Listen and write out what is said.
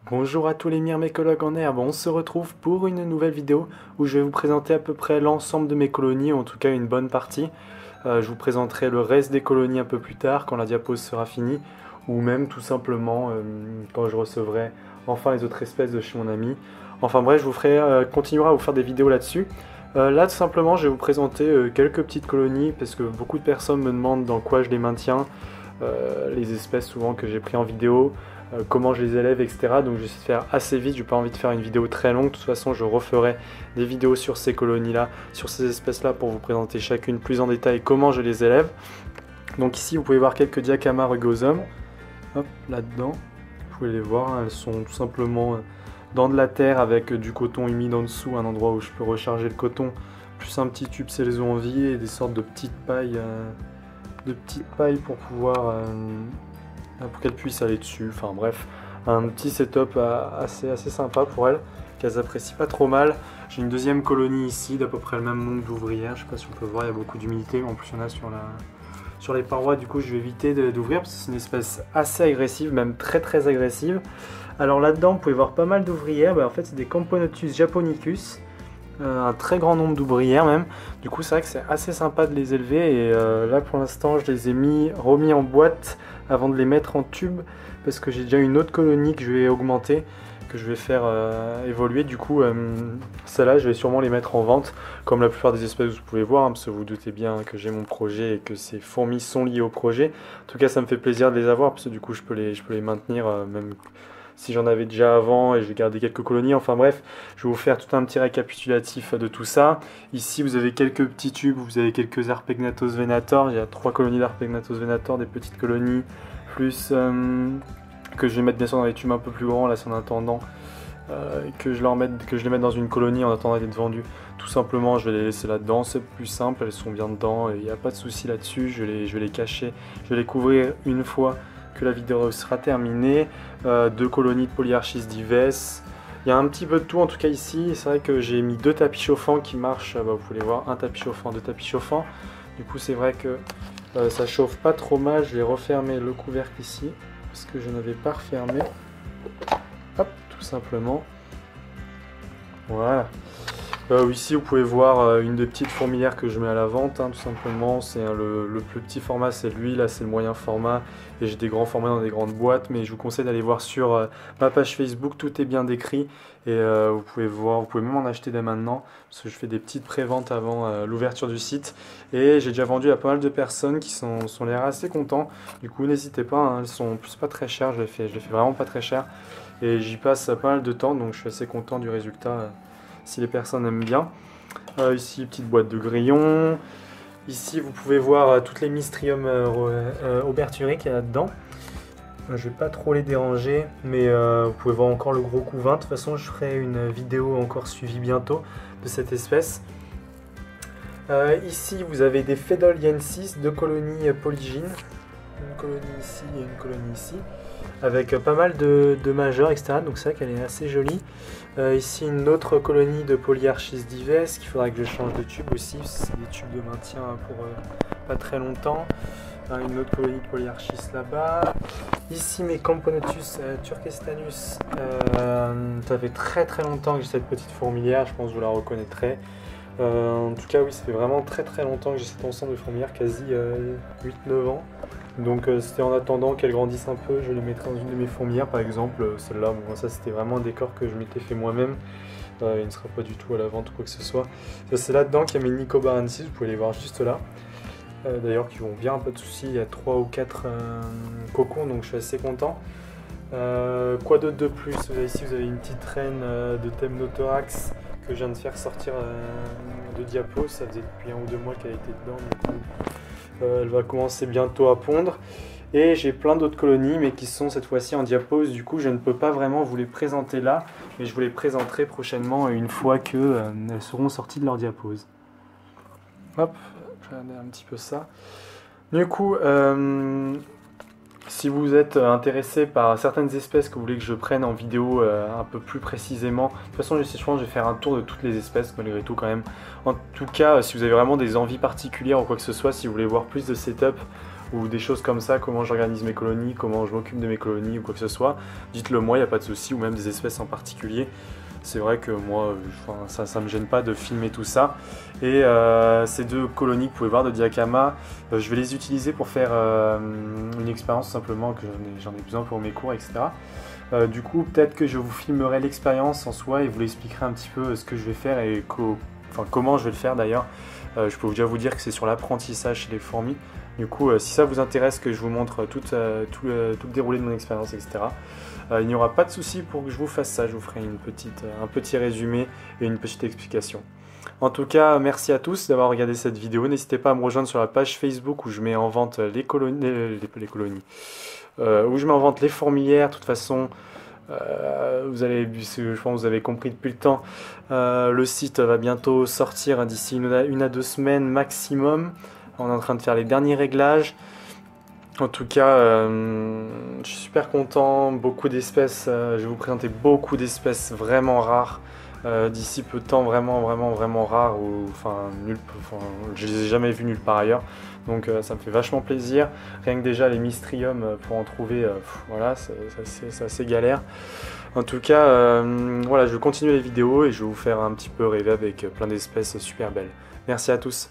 Bonjour à tous les myrmécologues en herbe, on se retrouve pour une nouvelle vidéo où je vais vous présenter à peu près l'ensemble de mes colonies, ou en tout cas une bonne partie. Je vous présenterai le reste des colonies un peu plus tard, quand la diapo sera finie, ou même tout simplement quand je recevrai enfin les autres espèces de chez mon ami. Enfin bref, je vous continuerai à vous faire des vidéos là-dessus. Là tout simplement je vais vous présenter quelques petites colonies, parce que beaucoup de personnes me demandent dans quoi je les maintiens, les espèces souvent que j'ai pris en vidéo, comment je les élève, etc. Donc j'essaie de faire assez vite, j'ai pas envie de faire une vidéo très longue. De toute façon je referai des vidéos sur ces colonies là, sur ces espèces là, pour vous présenter chacune plus en détail comment je les élève. Donc ici vous pouvez voir quelques Diacama rugosum, hop, là-dedans, vous pouvez les voir, hein, elles sont tout simplement dans de la terre avec du coton humide en dessous, un endroit où je peux recharger le coton, plus un petit tube Célezo en vie et des sortes de petites pailles, pour pouvoir pour qu'elles puissent aller dessus. Enfin bref, un petit setup assez sympa pour elles, qu'elles apprécient pas trop mal. J'ai une deuxième colonie ici d'à peu près le même nombre d'ouvrières, je sais pas si on peut voir, il y a beaucoup d'humidité, en plus il y en a sur les parois, du coup je vais éviter d'ouvrir parce que c'est une espèce assez agressive, même très agressive. Alors là-dedans vous pouvez voir pas mal d'ouvrières, en fait c'est des Camponotus japonicus, un très grand nombre d'ouvrières même. Du coup c'est vrai que c'est assez sympa de les élever, et là pour l'instant je les ai remis en boîte avant de les mettre en tube, parce que j'ai déjà une autre colonie que je vais augmenter, que je vais faire évoluer. Du coup celles-là je vais sûrement les mettre en vente, comme la plupart des espèces vous pouvez voir, hein, parce que vous doutez bien que j'ai mon projet et que ces fourmis sont liées au projet. En tout cas ça me fait plaisir de les avoir, parce que du coup je peux les maintenir, même si j'en avais déjà avant, et je vais garder quelques colonies. Enfin bref, je vais vous faire tout un petit récapitulatif de tout ça. Ici vous avez quelques petits tubes, vous avez quelques Arpegnathos venator, il y a 3 colonies d'Arpegnathos venator, des petites colonies, plus que je vais mettre bien sûr dans les tubes un peu plus grands, là c'est en attendant que je les mette dans une colonie en attendant d'être vendues. Tout simplement je vais les laisser là-dedans, c'est plus simple, elles sont bien dedans, et il n'y a pas de souci là-dessus. Je vais les cacher, je vais les couvrir une fois que la vidéo sera terminée. 2 colonies de Polyarchis dives. Il y a un petit peu de tout en tout cas ici. C'est vrai que j'ai mis 2 tapis chauffants qui marchent. Vous pouvez voir, un tapis chauffant, 2 tapis chauffants. Du coup c'est vrai que ça chauffe pas trop mal. Je vais refermer le couvercle ici, parce que je n'avais pas refermé. Hop, tout simplement. Voilà. Ici vous pouvez voir une des petites fourmilières que je mets à la vente, hein, tout simplement. C'est le plus petit format, c'est lui, là c'est le moyen format, et j'ai des grands formats dans des grandes boîtes, mais je vous conseille d'aller voir sur ma page Facebook, tout est bien décrit, et vous pouvez voir, vous pouvez même en acheter dès maintenant, parce que je fais des petites préventes avant l'ouverture du site, et j'ai déjà vendu à pas mal de personnes qui sont l'air assez contents. Du coup n'hésitez pas, hein, elles sont en plus pas très chères, je les fais vraiment pas très cher, et j'y passe pas mal de temps, donc je suis assez content du résultat. Si les personnes aiment bien. Ici, petite boîte de grillons. Ici, vous pouvez voir toutes les Mystrium auberturiques qu'il y a là-dedans. Je vais pas trop les déranger, mais vous pouvez voir encore le gros couvain. De toute façon, je ferai une vidéo encore suivie bientôt de cette espèce. Ici, vous avez des Fedoliensis, 2 colonies polygynes. Une colonie ici et une colonie ici, avec pas mal de majeurs, etc. Donc c'est vrai qu'elle est assez jolie. Ici une autre colonie de Polyarchis dives, qu'il faudra que je change de tube aussi, c'est des tubes de maintien pour pas très longtemps. Une autre colonie de Polyarchis là-bas. Ici mes Camponotus turkestanus, ça fait très longtemps que j'ai cette petite fourmilière, je pense que vous la reconnaîtrez. En tout cas oui, ça fait vraiment très longtemps que j'ai cet ensemble de fourmilières, quasi 8-9 ans. Donc c'était en attendant qu'elles grandissent un peu, je les mettrai dans une de mes fourmilières, par exemple celle-là. Bon, ça c'était vraiment un décor que je m'étais fait moi-même, il ne sera pas du tout à la vente ou quoi que ce soit. C'est là-dedans qu'il y a mes Nicobarensis, vous pouvez les voir juste là. D'ailleurs qui vont bien, pas de soucis, il y a 3 ou 4 cocons, donc je suis assez content. Quoi d'autre de plus? Ici vous avez une petite reine de Temnothorax que je viens de faire sortir de diapo, ça faisait depuis 1 ou 2 mois qu'elle était dedans, du coup elle va commencer bientôt à pondre. Et j'ai plein d'autres colonies, mais qui sont cette fois-ci en diapose, du coup je ne peux pas vraiment vous les présenter là, mais je vous les présenterai prochainement une fois qu'elles seront sorties de leur diapose. Hop, je vais regarder un petit peu ça. Du coup, si vous êtes intéressé par certaines espèces que vous voulez que je prenne en vidéo un peu plus précisément, de toute façon je pense que je vais faire un tour de toutes les espèces malgré tout quand même. En tout cas, si vous avez vraiment des envies particulières ou quoi que ce soit, si vous voulez voir plus de setup, ou des choses comme ça, comment j'organise mes colonies, comment je m'occupe de mes colonies ou quoi que ce soit, dites-le moi, il n'y a pas de souci, ou même des espèces en particulier. C'est vrai que moi, ça me gêne pas de filmer tout ça. Et ces 2 colonies que vous pouvez voir de Diacama, je vais les utiliser pour faire une expérience simplement que j'en ai besoin pour mes cours, etc. Du coup, peut-être que je vous filmerai l'expérience en soi et vous l'expliquerai un petit peu ce que je vais faire et comment je vais le faire d'ailleurs. Je peux déjà vous dire que c'est sur l'apprentissage chez les fourmis. Du coup, si ça vous intéresse que je vous montre tout le déroulé de mon expérience, etc., il n'y aura pas de souci pour que je vous fasse ça. Je vous ferai un petit résumé et une petite explication. En tout cas, merci à tous d'avoir regardé cette vidéo. N'hésitez pas à me rejoindre sur la page Facebook où je mets en vente les colonies, où je mets en vente les fourmilières. De toute façon, je pense que vous avez compris depuis le temps, le site va bientôt sortir d'ici 1 à 2 semaines maximum. On est en train de faire les derniers réglages. En tout cas, je suis super content, beaucoup d'espèces, je vais vous présenter beaucoup d'espèces vraiment rares d'ici peu de temps, vraiment rares, je les ai jamais vues nulle part ailleurs, donc ça me fait vachement plaisir. Rien que déjà les Mystrium, pour en trouver, voilà, c'est assez galère. En tout cas, voilà, je vais continuer les vidéos et je vais vous faire un petit peu rêver avec plein d'espèces super belles. Merci à tous.